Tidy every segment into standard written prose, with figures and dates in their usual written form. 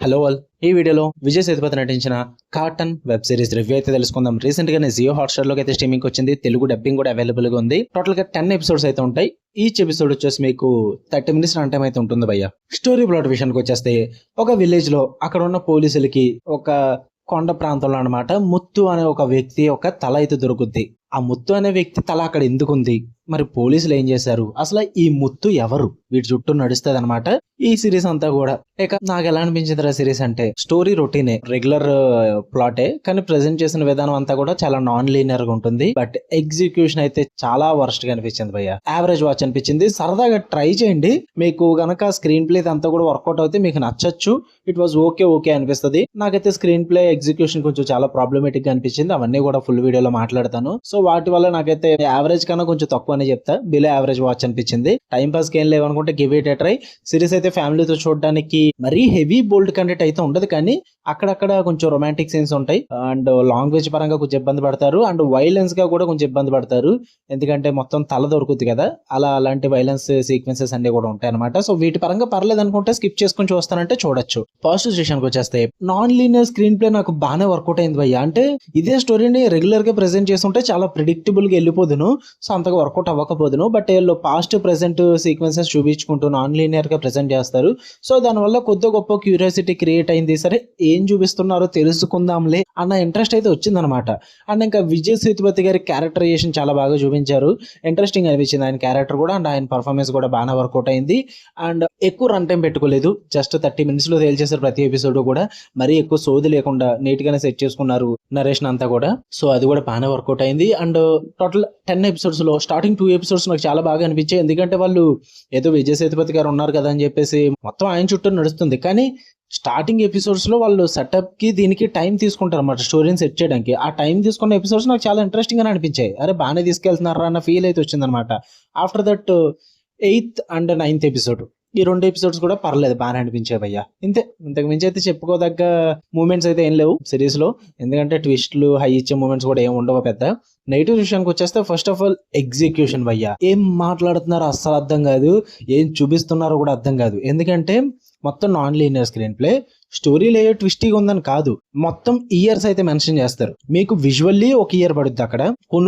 Hello all. ఈ వీడియోలో విజయ్ సేతుపతి నటించిన కాటన్ వెబ్ సిరీస్ రివ్యూ అయితే తెలుసుకుందాం. రీసెంట్ గానే జియో హాట్‌స్టార్ లోకి అయితే స్ట్రీమింగ్ వచ్చింది. తెలుగు డబ్బింగ్ కూడా అవైలబుల్ గా ఉంది. టోటల్ గా 10 ఎపిసోడ్స్ అయితే ఉంటాయి. ఈచ్ ఎపిసోడ్ వచ్చేసి మీకు 30 మినిట్స్ రన్ టైం అయితే ఉంటుంది భయ్య. స్టోరీ ప్లాట్ విషయానికి వచ్చేస్తే ఒక విలేజ్ లో అక్కడ ఉన్న పోలీసులకి ఒక కొండ ప్రాంతంలో అన్నమాట ముత్తు అనే ఒక వ్యక్తి ఒక తల అయితే దొరుకుద్ది. ఆ ముత్తు అనే వ్యక్తి తల అక్కడ ఎందుకుంది, మరి పోలీసులు ఏం చేశారు, అసలు ఈ ముత్తు ఎవరు, వీటి చుట్టూ నడుస్తుంది అనమాట ఈ సిరీస్ అంతా కూడా. ఇక నాకు ఎలా అనిపించింది ఆ సిరీస్ అంటే, స్టోరీ రొటీనే, రెగ్యులర్ ప్లాటే, కానీ ప్రెజెంట్ చేసిన విధానం అంతా కూడా చాలా నాన్ లీనియర్ గా ఉంటుంది. బట్ ఎగ్జిక్యూషన్ అయితే చాలా వర్స్ట్ గా అనిపించింది భయ్య. యావరేజ్ వాచ్ అనిపించింది. సరదాగా ట్రై చేయండి, మీకు గనక స్క్రీన్ ప్లే అంతా కూడా వర్కౌట్ అవుతే మీకు నచ్చచ్చు. ఇట్ వాజ్ ఓకే అనిపిస్తుంది. నాకైతే స్క్రీన్ ప్లే ఎగ్జిక్యూషన్ కొంచెం చాలా ప్రాబ్లమేటిక్ గా అనిపించింది. అవన్నీ కూడా ఫుల్ వీడియోలో మాట్లాడతాను. సో వాటి వల్ల నాకైతే యావరేజ్ కన్నా కొంచెం తక్కువ అని చెప్తా, బిలో యావరేజ్ వాచ్ అనిపించింది. టైం పాస్ కి ఏం లేవనుకుంటే give it a try. Series అయితే ఫ్యామిలీతో చూడడానికి మరీ హెవీ బోల్డ్ కంటెంట్ అయితే ఉండదు, కానీ అక్కడక్కడ కొంచెం రొమాంటిక్ సీన్స్ ఉంటాయి. అండ్ లాంగ్వేజ్ పరంగా కొంచెం ఇబ్బంది పడతారు, అండ్ వైలెన్స్ గా కూడా కొంచెం ఇబ్బంది పడతారు. ఎందుకంటే మొత్తం తల దొరుకుతుంది కదా, అలాంటి వైలెన్స్ సీక్వెన్సెస్ అన్ని కూడా ఉంటాయి అనమాట. సో వీటి పరంగా పర్లేదు అనుకుంటే స్కిప్ చేసుకుని చూస్తానంటే చూడొచ్చు. పాజిటివ్ విషయానికి వచ్చేస్తే నాన్ లీనియర్ స్క్రీన్ ప్లే నాకు బాగానే వర్కౌట్ అయింది భయ్య. అంటే ఇదే స్టోరీని రెగ్యులర్ గా ప్రెజెంట్ చేస్తుంటే చాలా ప్రిడిక్టబుల్ గా వెళ్ళిపోదును, సో అంతగా వర్కౌట్ అవ్వకపోదును. బట్ వీళ్ళు పాస్ట్ ప్రెసెంట్ సీక్వెన్సెస్ చూపించుకుంటూ నాన్ లీనియర్ గా ప్రెజెంట్ చేస్తారు. సో దానివల్ల కొద్ది గొప్ప క్యూరియాసిటీ క్రియేట్ అయింది. సరే ఏం చూపిస్తున్నారో తెలుసుకుందాంలే అన్న ఇంట్రెస్ట్ అయితే వచ్చిందనమాట. అండ్ ఇంకా విజయ్ సేతుపతి గారి క్యారెక్టరైజేషన్ చాలా బాగా చూపించారు. ఇంట్రెస్టింగ్ అనిపించింది ఆయన క్యారెక్టర్ కూడా, అండ్ ఆయన పర్ఫార్మెన్స్ కూడా బాగా వర్కౌట్ అయింది. అండ్ ఎక్కువ రన్ టైం పెట్టుకోలేదు, జస్ట్ 30 మినిట్స్ లో తేల్చేశారు ప్రతి ఎపిసోడ్ కూడా. మరీ ఎక్కువ సోది లేకుండా నీట్ గానే సెట్ చేసుకున్నారు నరేషన్ అంతా కూడా. సో అది కూడా బాగానే వర్కౌట్ అయింది. అండ్ టోటల్ 10 ఎపిసోడ్స్ లో స్టార్టింగ్ 2 ఎపిసోడ్స్ నాకు చాలా బాగా అనిపించాయి. ఎందుకంటే వాళ్ళు ఏదో విజయ్ సేతుపతి గారు ఉన్నారు కదా అని చెప్పేసి మొత్తం ఆయన చుట్టూ నడుస్తుంది, కానీ స్టార్టింగ్ ఎపిసోడ్స్ లో వాళ్ళు సెటప్ కి దీనికి టైం తీసుకుంటారు అన్నమాట స్టోరీని సెట్ చేయడానికి. ఆ టైం తీసుకున్న ఎపిసోడ్స్ నాకు చాలా ఇంట్రెస్టింగ్ గా అనిపించాయి. అరే బాగానే తీసుకెళ్తున్నారా అన్న ఫీల్ అయితే వచ్చింది అనమాట. After that 8th and 9th episode, ఈ 2 ఎపిసోడ్స్ కూడా పర్లేదు, బాగానే అనిపించాయి భయ్య. ఇంతకు మించి అయితే చెప్పుకోదగ్గ మూమెంట్స్ అయితే ఏం లేవు సిరీస్ లో, ఎందుకంటే ట్విస్ట్లు హై ఇచ్చే మూమెంట్స్ కూడా ఏం ఉండవు పెద్ద. నెగిటివ్ విషయానికి వచ్చేస్తే ఫస్ట్ ఆఫ్ ఆల్ ఎగ్జిక్యూషన్ భయ్య. ఏం మాట్లాడుతున్నారో అస్సలు అర్థం కాదు, ఏం చూపిస్తున్నారో కూడా అర్థం కాదు. ఎందుకంటే మొత్తం non linear screen play, story layer ట్విస్టీగా ఉందని కాదు, మొత్తం ఇయర్స్ అయితే మెన్షన్ చేస్తారు. మీకు విజువల్లీ ఒక ఇయర్ పడుద్ది, అక్కడ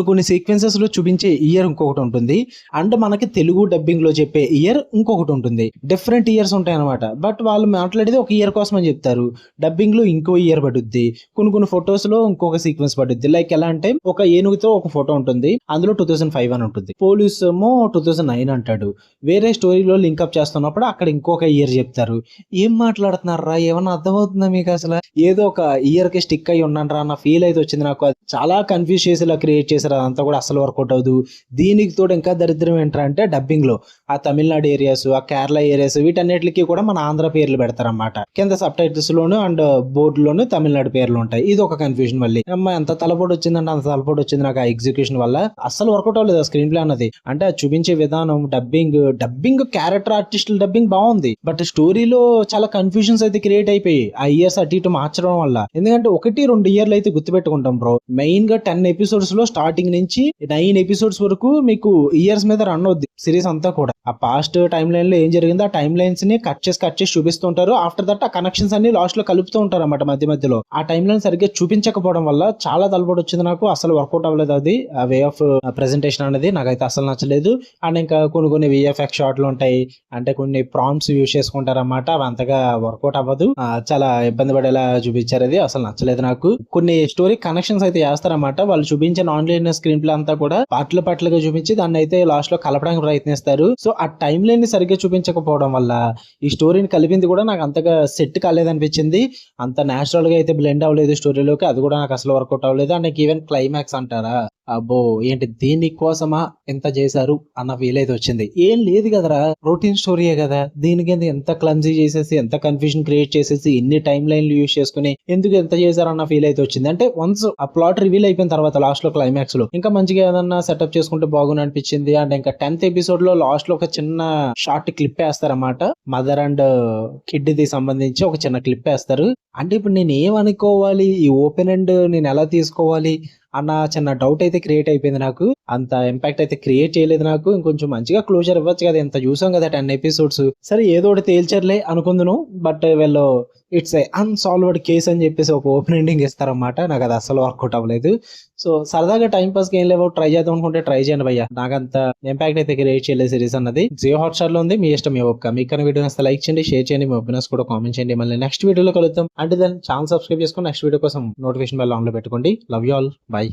కొన్ని సీక్వెన్సెస్ లో చూపించే ఇయర్ ఇంకొకటి ఉంటుంది, అండ్ మనకి తెలుగు డబ్బింగ్ లో చెప్పే ఇయర్ ఇంకొకటి ఉంటుంది. డిఫరెంట్ ఇయర్స్ ఉంటాయి అనమాట. బట్ వాళ్ళు మాట్లాడేది ఒక ఇయర్ కోసం అని చెప్తారు, డబ్బింగ్ లో ఇంకో ఇయర్ పడుద్ది. కొన్ని ఫొటోస్ లో ఇంకొక సీక్వెన్స్ పడుద్ది. లైక్ ఎలా అంటే ఒక ఏనుగుతో ఒక ఫోటో ఉంటుంది, అందులో 2005 అని ఉంటుంది, పోలీస్ ఏమో 2009 అంటాడు. వేరే స్టోరీలో లింక్అప్ చేస్తున్నప్పుడు అక్కడ ఇంకొక ఇయర్ చెప్తారు. ఏం మాట్లాడుతున్నారా, ఏమన్నా అర్థమవుతుందా మీకు? అసలు ఏదో ఒక ఇయర్ కి స్టిక్ అయి ఉన్నారా అన్న ఫీల్ అయితే వచ్చింది నాకు. చాలా కన్ఫ్యూజ్ చేసేలా క్రియేట్ చేశారు, అదంతా కూడా అసలు వర్కౌట్ అవ్వదు. దీనికి తోడు ఇంకా దరిద్రం ఏంటంటే డబ్బింగ్ లో ఆ తమిళనాడు ఏరియాస్, ఆ కేరళ ఏరియాస్, వీటన్నిటికీ కూడా మన ఆంధ్ర పేర్లు పెడతారన్నమాట. కింద సబ్ టైటిల్స్ లోను అండ్ బోర్డు లోను తమిళనాడు పేర్లు ఉంటాయి. ఇది ఒక కన్ఫ్యూజన్. మళ్ళీ అమ్మ ఎంత తలపోటు వచ్చిందంటే అంత తలపోటు వచ్చింది నాకు ఆ ఎగ్జిక్యూషన్ వల్ల. అసలు వర్కౌట్ అవ్వలేదు ఆ స్క్రీన్ ప్లే అన్నది. అంటే అది చూపించే విధానం, డబ్బింగ్ క్యారెక్టర్ ఆర్టిస్టుల డబ్బింగ్ బాగుంది, బట్ స్టోరీలో చాలా కన్ఫ్యూజన్స్ అయితే క్రియేట్ అయిపోయి ఆ ఇయర్స్ అటు ఇటు మార్చడం వల్ల. ఎందుకంటే 1-2 ఇయర్లు అయితే గుర్తుపెట్టుకుంటాం బ్రో. మెయిన్ గా 10 ఎపిసోడ్స్ లో స్టార్టింగ్ నుంచి 9 ఎపిసోడ్స్ వరకు మీకు ఇయర్స్ మీద రన్ అవుద్ది సిరీస్ అంతా కూడా. ఆ పాస్ట్ టైం లైన్ లో ఏం జరిగిందో ఆ టైం లైన్స్ ని కట్ చేసి చూపిస్తుంటారు. ఆఫ్టర్ దట్ ఆ కనెక్షన్స్ అన్ని లాస్ట్ లో కలుపుతూ ఉంటారు అన్నమాట మధ్యలో. ఆ టైం లైన్ సరిగ్గా చూపించకపోవడం వల్ల చాలా తలపడి వచ్చింది నాకు. అసలు వర్కౌట్ అవ్వలేదు అది, ఆ వే ఆఫ్ ప్రెజెంటేషన్ అనేది నాకైతే అసలు నచ్చలేదు. అండ్ ఇంకా కొన్ని విఎఫ్ఎక్స్ షాట్లు ఉంటాయి, అంటే కొన్ని ప్రాంప్ట్స్ యూజ్ చేసుకుంటారు అన్నమాట, అవి అంతగా వర్కౌట్ అవ్వదు. చాలా ఇబ్బంది పడేలా చూపించారు, అది అసలు నచ్చలేదు నాకు. కొన్ని స్టోరీ కనెక్షన్స్ అయితే చేస్తారన్నమాట, వాళ్ళు చూపించే నాన్ లీనియర్ స్క్రీన్ ప్లే అంతా కూడా పాటలుగా చూపించి దాన్ని అయితే లాస్ట్ లో కలపడానికి ప్రయత్నిస్తారు. సో ఆ టైం లైన్ ని సరిగ్గా చూపించకపోవడం వల్ల ఈ స్టోరీని కలిపింది కూడా నాకు అంతగా సెట్ కాలేదనిపించింది. అంత నేచురల్ గా అయితే బ్లెండ్ అవ్వలేదు స్టోరీలోకి, అది కూడా నాకు అసలు వర్కౌట్ అవ్వలేదు. అండ్ ఈవెన్ క్లైమాక్స్ అంటారా, అబ్బో ఏంటి దీనికోసమా ఎంత చేశారు అన్న ఫీల్ అయితే వచ్చింది. ఏం లేదు కదరా, రొటీన్ స్టోరీయే కదా, దీనికి ఎంత క్లమ్జీ చేసేసి, ఎంత కన్ఫ్యూజన్ క్రియేట్ చేసేసి, ఎన్ని టైం లైన్లు యూజ్ చేసుకుని ఎందుకు ఎంత చేశారు అన్న ఫీల్ అయితే వచ్చింది. అంటే వన్స్ ఆ ప్లాట్ రివీల్ అయిపోయిన తర్వాత లాస్ట్ లో క్లైమాక్స్ లో ఇంకా మంచిగా ఏదన్నా సెటప్ చేసుకుంటే బాగుని అనిపించింది. అండ్ ఇంకా 10th ఎపిసోడ్ లో లాస్ట్ లో ఒక చిన్న షార్ట్ క్లిప్ వేస్తారన్నమాట, మదర్ అండ్ కిడ్ ది సంబంధించి ఒక చిన్న క్లిప్ వేస్తారు. అంటే ఇప్పుడు నేను ఏమనుకోవాలి, ఈ ఓపెన్ ఎండ్ నేను ఎలా తీసుకోవాలి అన్న చిన్న డౌట్ అయితే క్రియేట్ అయిపోయింది నాకు. అంత ఇంపాక్ట్ అయితే క్రియేట్ చేయలేదు నాకు. ఇంకొంచెం మంచిగా క్లోజర్ ఇవ్వచ్చు కదా, ఇంత చూసాం కదా 10 ఎపిసోడ్స్. సరే ఏదో ఒకటి తేల్చర్లే అనుకుందును. బట్ వీళ్ళు ఇట్స్ ఏ అన్సాల్వ్డ్ కేస్ అని చెప్పేసి ఒక ఓపెన్ ఎండింగ్ ఇస్తారన్నమాట. నాకు అది అస్సలు వర్కౌట్ అవ్వలేదు. సో సరదాగా టైం పాస్ కి ఏం లేవో ట్రై చేద్దాం అనుకుంటే ట్రై చేయండి భయ్య. నాకంత ఇంపాక్ట్ అయితే క్రియేట్ చేయలేదు సిరీస్ అన్నది. జియో హాట్స్టార్ లో ఉంది, మీ ఇష్టం. మీ ఒక్క మీకు వీడియో నచ్చితే లైక్ చేయండి, షేర్ చేయండి, మీ ఒపీనియన్స్ కూడా కామెంట్ చేయండి. మళ్ళీ నెక్స్ట్ వీడియోలో కలుద్దాం. అంటే దాన్ని ఛానల్ సబ్స్క్రైబ్ చేసుకుని నెక్స్ట్ వీడియో కోసం నోటిఫికేషన్ బెల్ ఆన్ లో పెట్టుకోండి. Love you all, by.